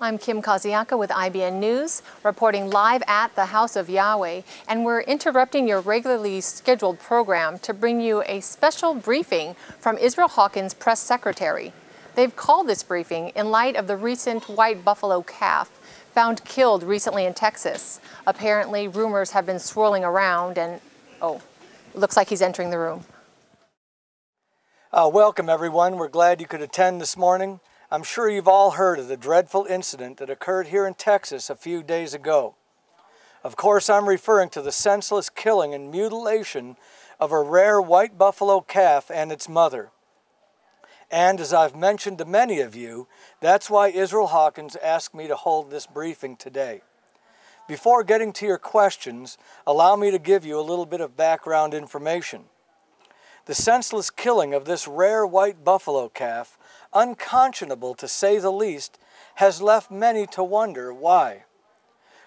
I'm Kim Kaziaka with IBN News, reporting live at the House of Yahweh, and we're interrupting your regularly scheduled program to bring you a special briefing from Israel Hawkins' press secretary. They've called this briefing in light of the recent white buffalo calf found killed recently in Texas. Apparently, rumors have been swirling around and, it looks like he's entering the room. Welcome, everyone. We're glad you could attend this morning. I'm sure you've all heard of the dreadful incident that occurred here in Texas a few days ago. Of course, I'm referring to the senseless killing and mutilation of a rare white buffalo calf and its mother. And as I've mentioned to many of you, that's why Israel Hawkins asked me to hold this briefing today. Before getting to your questions, allow me to give you a little bit of background information. The senseless killing of this rare white buffalo calf, unconscionable to say the least, has left many to wonder why.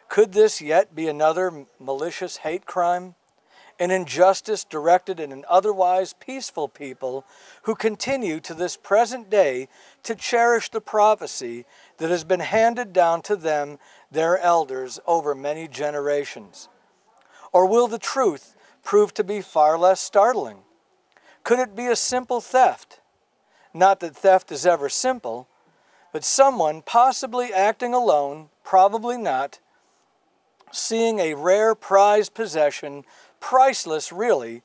Could this yet be another malicious hate crime? An injustice directed at an otherwise peaceful people who continue to this present day to cherish the prophecy that has been handed down to them, their elders, over many generations? Or will the truth prove to be far less startling? Could it be a simple theft? Not that theft is ever simple, but someone possibly acting alone, probably not, seeing a rare prized possession, priceless really,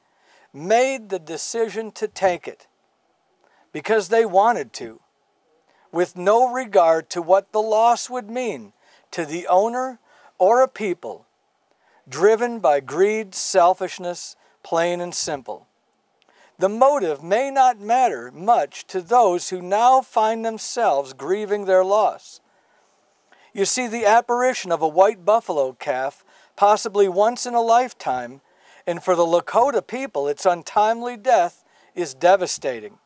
made the decision to take it because they wanted to, with no regard to what the loss would mean to the owner or a people, driven by greed, selfishness, plain and simple. The motive may not matter much to those who now find themselves grieving their loss. You see, the apparition of a white buffalo calf, possibly once in a lifetime, and for the Lakota people, its untimely death is devastating.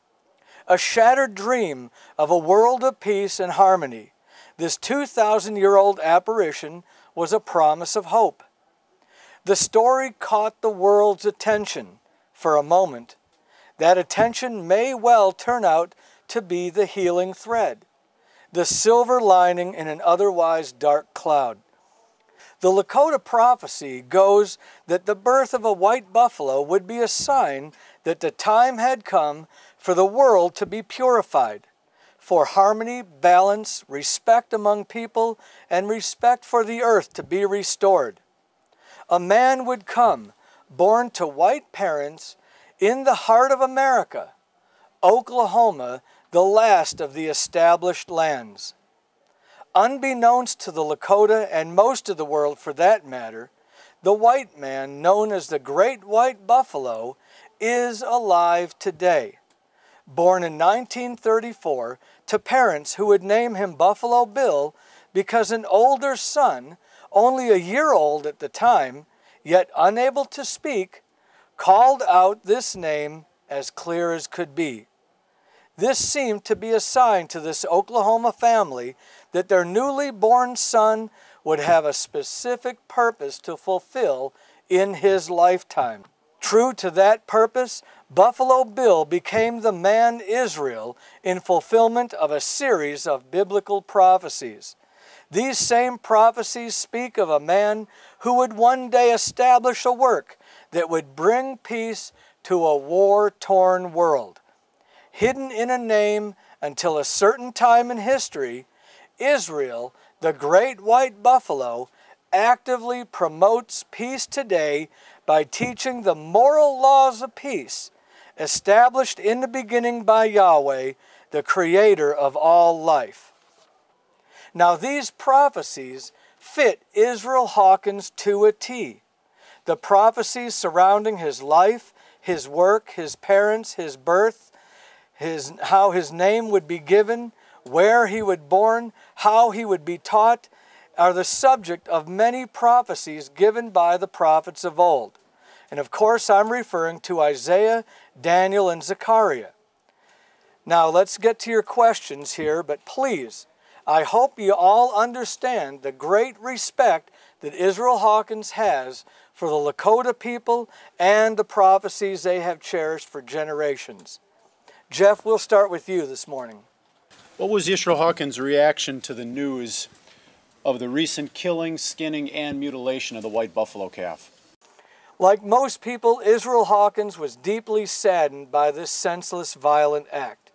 A shattered dream of a world of peace and harmony, this 2,000-year-old apparition was a promise of hope. The story caught the world's attention for a moment. That attention may well turn out to be the healing thread, the silver lining in an otherwise dark cloud. The Lakota prophecy goes that the birth of a white buffalo would be a sign that the time had come for the world to be purified, for harmony, balance, respect among people, and respect for the earth to be restored. A man would come, born to white parents, in the heart of America, Oklahoma, the last of the established lands. Unbeknownst to the Lakota and most of the world for that matter, the white man known as the Great White Buffalo is alive today. Born in 1934 to parents who would name him Buffalo Bill because an older son, only a year old at the time, yet unable to speak, called out this name as clear as could be. This seemed to be a sign to this Oklahoma family that their newly born son would have a specific purpose to fulfill in his lifetime. True to that purpose, Buffalo Bill became the man Israel in fulfillment of a series of biblical prophecies. These same prophecies speak of a man who would one day establish a work that would bring peace to a war-torn world. Hidden in a name until a certain time in history, Israel, the Great White Buffalo, actively promotes peace today by teaching the moral laws of peace, established in the beginning by Yahweh, the Creator of all life. Now these prophecies fit Israel Hawkins to a T. The prophecies surrounding his life, his work, his parents, his birth, how his name would be given, where he would be born, how he would be taught, are the subject of many prophecies given by the prophets of old. And of course, I'm referring to Isaiah, Daniel, and Zechariah. Now, let's get to your questions here, but please, I hope you all understand the great respect that Israel Hawkins has for the Lakota people and the prophecies they have cherished for generations. Jeff, we'll start with you this morning. What was Yisrael Hawkins' reaction to the news of the recent killing, skinning, and mutilation of the white buffalo calf? Like most people, Israel Hawkins was deeply saddened by this senseless, violent act.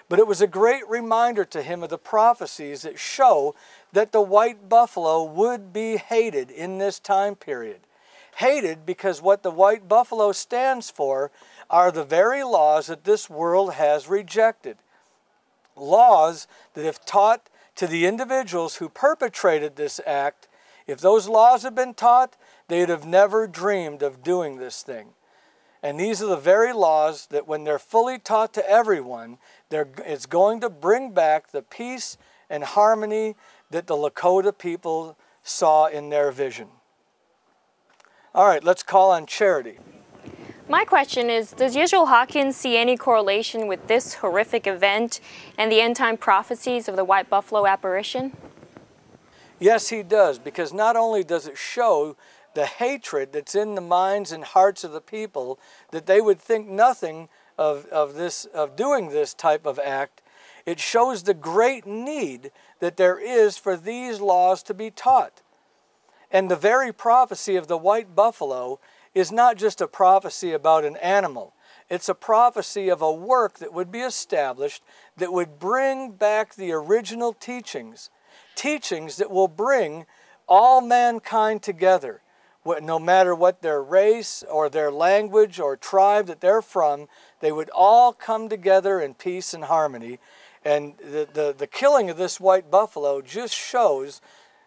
But it was a great reminder to him of the prophecies that show that the white buffalo would be hated in this time period. Hated because what the white buffalo stands for are the very laws that this world has rejected. Laws that, if taught to the individuals who perpetrated this act, if those laws had been taught, they'd have never dreamed of doing this thing. And these are the very laws that when they're fully taught to everyone, it's going to bring back the peace and harmony that the Lakota people saw in their vision. All right, let's call on Charity. My question is, does Yisrael Hawkins see any correlation with this horrific event and the end-time prophecies of the white buffalo apparition? Yes, he does, because not only does it show the hatred that's in the minds and hearts of the people, that they would think nothing of doing this type of act, it shows the great need that there is for these laws to be taught. And the very prophecy of the white buffalo is not just a prophecy about an animal. It's a prophecy of a work that would be established that would bring back the original teachings. Teachings that will bring all mankind together. No matter what their race or their language or tribe that they're from, they would all come together in peace and harmony. And the killing of this white buffalo just shows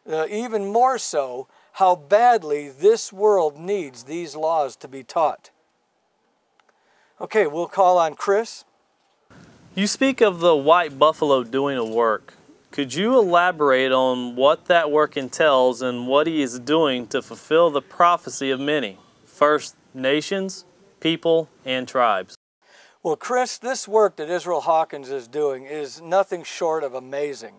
even more so how badly this world needs these laws to be taught. Okay, we'll call on Chris. You speak of the white buffalo doing a work. Could you elaborate on what that work entails and what he is doing to fulfill the prophecy of many, first nations, people, and tribes? Well, Chris, this work that Israel Hawkins is doing is nothing short of amazing.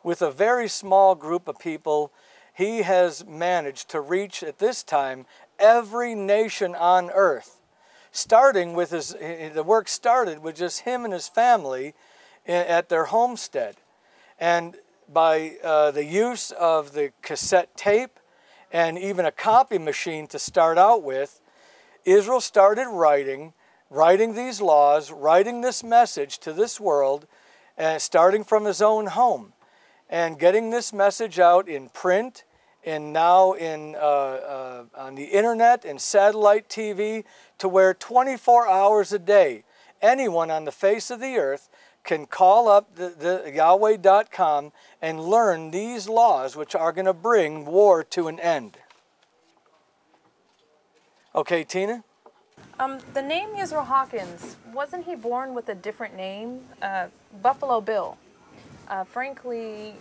With a very small group of people, he has managed to reach, at this time, every nation on earth. Starting with the work started with just him and his family at their homestead. And by the use of the cassette tape and even a copy machine to start out with, Israel started writing these laws, writing this message to this world, starting from his own home, and getting this message out in print, and now on the internet and satellite TV, to where 24 hours a day, anyone on the face of the earth can call up the Yahweh.com and learn these laws which are going to bring war to an end. Okay, Tina? The name Yisrael Hawkins, wasn't he born with a different name? Buffalo Bill. Frankly,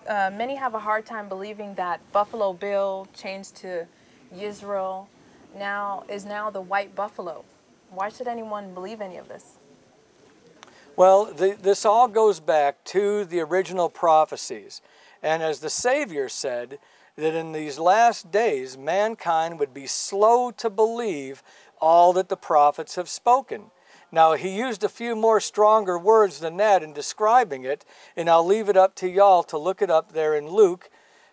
many have a hard time believing that Buffalo Bill changed to Yisrael is now the white buffalo. Why should anyone believe any of this? Well, this all goes back to the original prophecies. And as the Savior said, that in these last days, mankind would be slow to believe all that the prophets have spoken. Now, he used a few more stronger words than that in describing it, and I'll leave it up to y'all to look it up there in Luke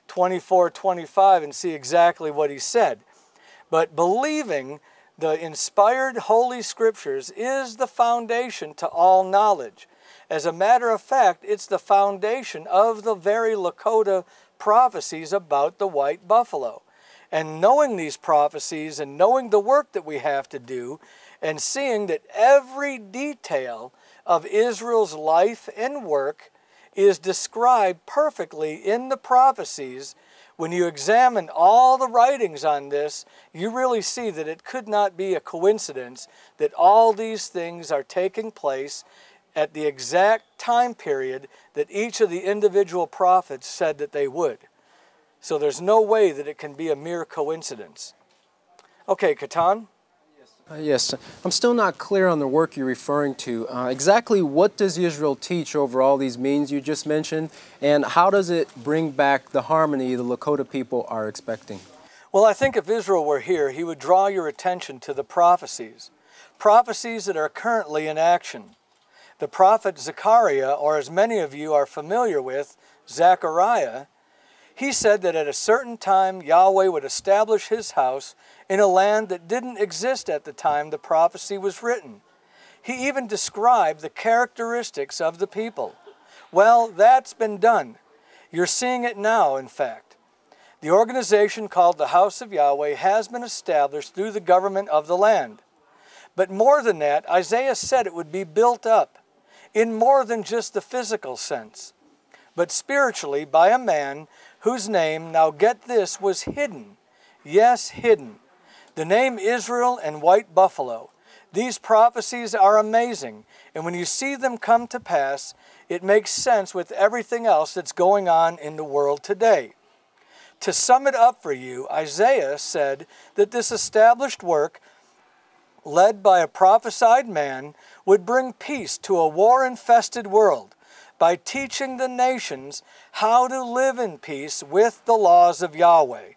24:25 and see exactly what he said. But believing the inspired Holy Scriptures is the foundation to all knowledge. As a matter of fact, it's the foundation of the very Lakota prophecies about the white buffalo. And knowing these prophecies and knowing the work that we have to do, and seeing that every detail of Israel's life and work is described perfectly in the prophecies, when you examine all the writings on this, you really see that it could not be a coincidence that all these things are taking place at the exact time period that each of the individual prophets said that they would. So there's no way that it can be a mere coincidence. Okay, Katan? Yes, I'm still not clear on the work you're referring to. Exactly what does Israel teach over all these means you just mentioned, and how does it bring back the harmony the Lakota people are expecting? Well, I think if Israel were here, he would draw your attention to the prophecies. Prophecies that are currently in action. The prophet Zechariah, or as many of you are familiar with, Zechariah, he said that at a certain time Yahweh would establish his house in a land that didn't exist at the time the prophecy was written. He even described the characteristics of the people. Well, that's been done. You're seeing it now, in fact. The organization called the House of Yahweh has been established through the government of the land. But more than that, Isaiah said it would be built up in more than just the physical sense, but spiritually by a man whose name, now get this, was hidden. Yes, hidden. The name Israel and White Buffalo. These prophecies are amazing, and when you see them come to pass, it makes sense with everything else that's going on in the world today. To sum it up for you, Isaiah said that this established work, led by a prophesied man, would bring peace to a war-infested world by teaching the nations how to live in peace with the laws of Yahweh.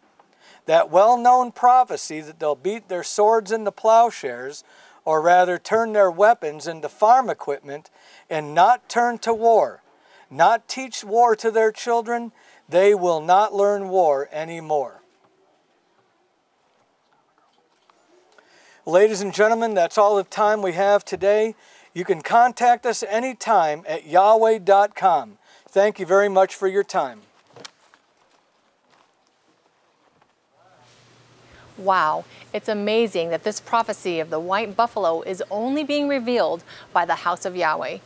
That well-known prophecy that they'll beat their swords into plowshares, or rather turn their weapons into farm equipment, and not turn to war, not teach war to their children, they will not learn war anymore. Ladies and gentlemen, that's all the time we have today. You can contact us anytime at Yahweh.com. Thank you very much for your time. Wow, it's amazing that this prophecy of the white buffalo is only being revealed by the House of Yahweh.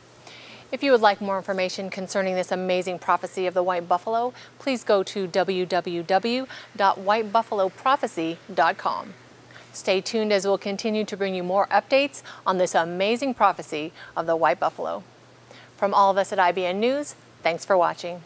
If you would like more information concerning this amazing prophecy of the white buffalo, please go to www.whitebuffaloprophecy.com. Stay tuned as we'll continue to bring you more updates on this amazing prophecy of the white buffalo. From all of us at IBN News, thanks for watching.